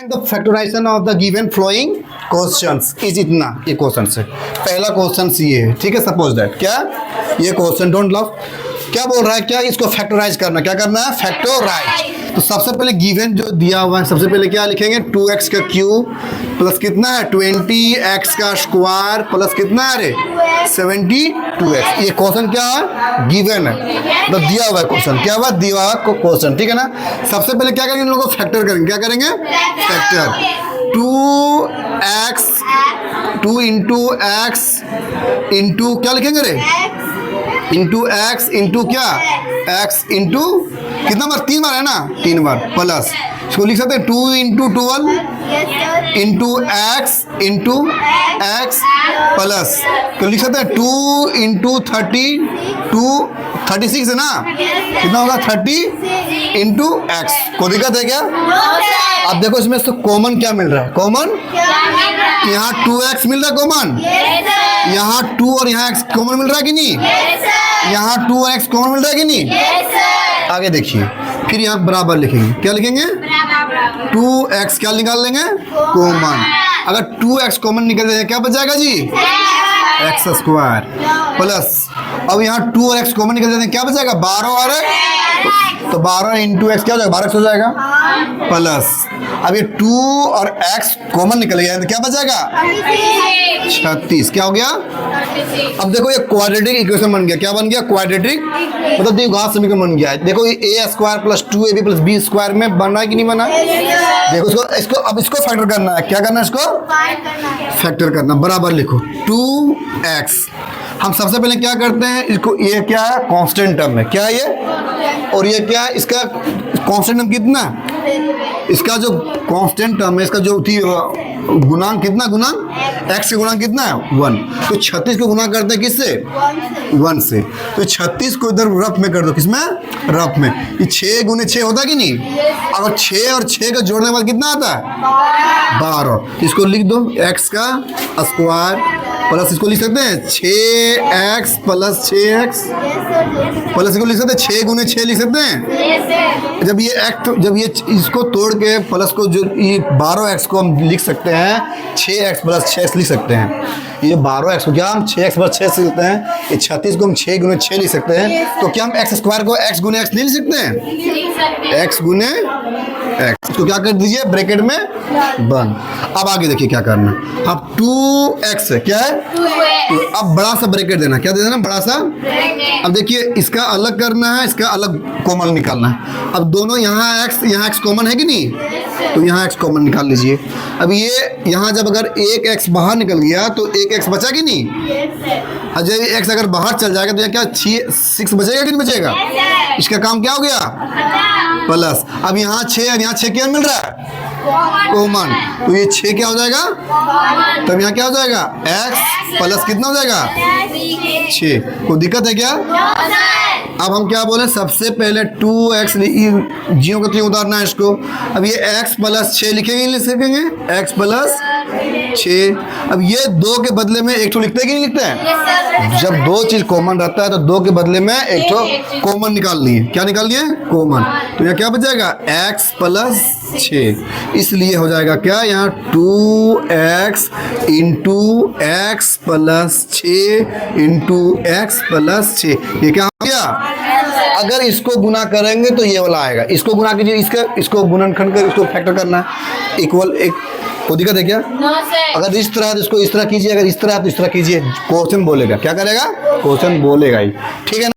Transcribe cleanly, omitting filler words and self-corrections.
The factorisation of the given following questions is इतना, ये question है। पहला क्वेश्चन ये है, ठीक है। सपोज दैट क्या ये क्वेश्चन, डोंट लव, क्या बोल रहा है, क्या इसको फैक्टराइज करना, क्या करना है, फैक्टराइज। तो सबसे पहले गिवन जो दिया हुआ है, सबसे पहले क्या लिखेंगे, 2x का क्यूब प्लस कितना है 20x का स्क्वायर प्लस कितना है रे 72x। ये क्वेश्चन क्या है, गिवन है, तो दिया हुआ है क्वेश्चन, क्या हुआ, दिया हुआ क्वेश्चन, ठीक है ना। सबसे पहले क्या करेंगे, इन लोगों को फैक्टर करेंगे, क्या करेंगे, factor. 2x 2 into x into क्या लिखेंगे रे, इंटू एक्स इंटू क्या, एक्स इंटू कितना बार, 3 बार है ना, 3 बार प्लस इसको लिख सकते हैं 2 इंटू 12 इंटू एक्स प्लस तो लिख सकते हैं 2 इंटू 36 है ना, कितना होगा 30 इंटू एक्स। कोई दिक्कत है क्या? अब देखो इसमें तो कॉमन क्या मिल रहा है, कॉमन यहाँ 2x मिल रहा है कॉमन, यहाँ 2 और यहाँ x कॉमन मिल रहा है कि नहीं, यहाँ 2 और x कॉमन मिल रहा है कि नहीं। आगे देखिए, फिर यहाँ बराबर लिखेंगे, क्या लिखेंगे, 2x क्या निकाल लेंगे, कॉमन। अगर 2x कॉमन निकल जाएगा क्या बच जाएगा जी, एक्स स्क्वायर प्लस, अब यहाँ 2 और x कॉमन निकल जाते हैं, क्या बचेगा 12 और तो 12 इंटू एक्स क्या हो जाएगा, 12x हो जाएगा प्लस, अब ये 2 और x कॉमन निकल गया तो क्या बचेगा 36, क्या हो गया। अब देखो ये क्वाड्रेटिक इक्वेशन बन गया, क्या बन गया, क्वाड्रेटिक मतलब द्विघात समीकरण बन गया है। देखो ये a square plus 2ab plus b square में बन रहा है कि नहीं बना, देखो इसको अब इसको फैक्टर करना है, क्या करना है, इसको फैक्टर करना, बराबर लिखो 2x। हम सबसे पहले क्या करते हैं, इसको, ये क्या है कांस्टेंट टर्म है, क्या है ये, और ये क्या है, इसका कांस्टेंट टर्म कितना, इसका जो कांस्टेंट टर्म है, इसका जो थी गुणांक कितना, गुणांक x के गुणांक कितना है 1, तो 36 को गुणा करते हैं किससे, 1 से, तो 36 को इधर रफ में कर दो, किसमें, रफ में, ये 6 गुने 6 होता कि नहीं, अगर 6 और 6 का जोड़ने के बाद कितना आता है 12, इसको लिख दो x का स्क्वायर प्लस इसको लिख सकते हैं 6x प्लस 6x प्लस इसको लिख सकते हैं 6 गुने 6 लिख सकते हैं। जब ये इसको तोड़ के प्लस को जो ये 12x को हम लिख सकते हैं 6x प्लस 6 लिख सकते हैं, ये 12x को क्या हम 6x प्लस 6 लिख सकते हैं, ये 36 को हम 6 गुने 6 लिख सकते हैं, तो क्या हम x स्क्वायर को x गुने x नहीं लिख सकते हैं, x गुने x, तो क्या कर दीजिए ब्रैकेट में बंद। अब आगे देखिए क्या करना, अब 2x है, क्या है, अब बड़ा सा ब्रैकेट देना, क्या दे देना, बड़ा सा। अब देखिए इसका अलग करना है, इसका अलग कॉमन निकालना है। अब दोनों यहाँ x कॉमन है कि नहीं, तो यहाँ x कॉमन निकाल लीजिए। अब ये यहाँ जब अगर एक x बाहर निकल गया तो एक x बचा कि नहीं, और जब x अगर बाहर चल जाएगा तो यहाँ क्या 6 बचेगा कि नहीं बचेगा, इसका काम क्या हो गया प्लस। अब यहाँ 6 और यहाँ 6 क्या मिल रहा है कॉमन, तो ये 6 क्या हो जाएगा, तब यहाँ क्या हो जाएगा x प्लस कितना हो जाएगा 6। कोई दिक्कत है क्या? अब हम क्या बोले, सबसे पहले 2x जियो को 3 उतारना है इसको। अब ये x प्लस 6 लिखेंगे, नहीं लिखेंगे, x प्लस 6। अब ये 2 के बदले में 1 लिखते हैं कि नहीं लिखते हैं, जब 2 चीज कॉमन रहता है तो 2 के बदले में 1 कॉमन निकाल लिए, क्या निकाल लिए, कॉमन, तो यहाँ क्या बचेगा x प्लस 6, इसलिए हो जाएगा क्या, यहाँ 2x into x plus 6 into x plus 6, ये क्या हो गया। अगर इसको गुना करेंगे तो ये वाला आएगा, इसको गुना कीजिए, इसको गुणनखंड कर, इसको फैक्टर करना है, इक्वल एक, कोई दिक्कत है क्या? अगर इस तरह तो इसको इस तरह कीजिए, अगर इस तरह तो इस तरह कीजिए, क्वेश्चन बोलेगा, क्या करेगा, क्वेश्चन बोलेगा ही, ठीक है ना।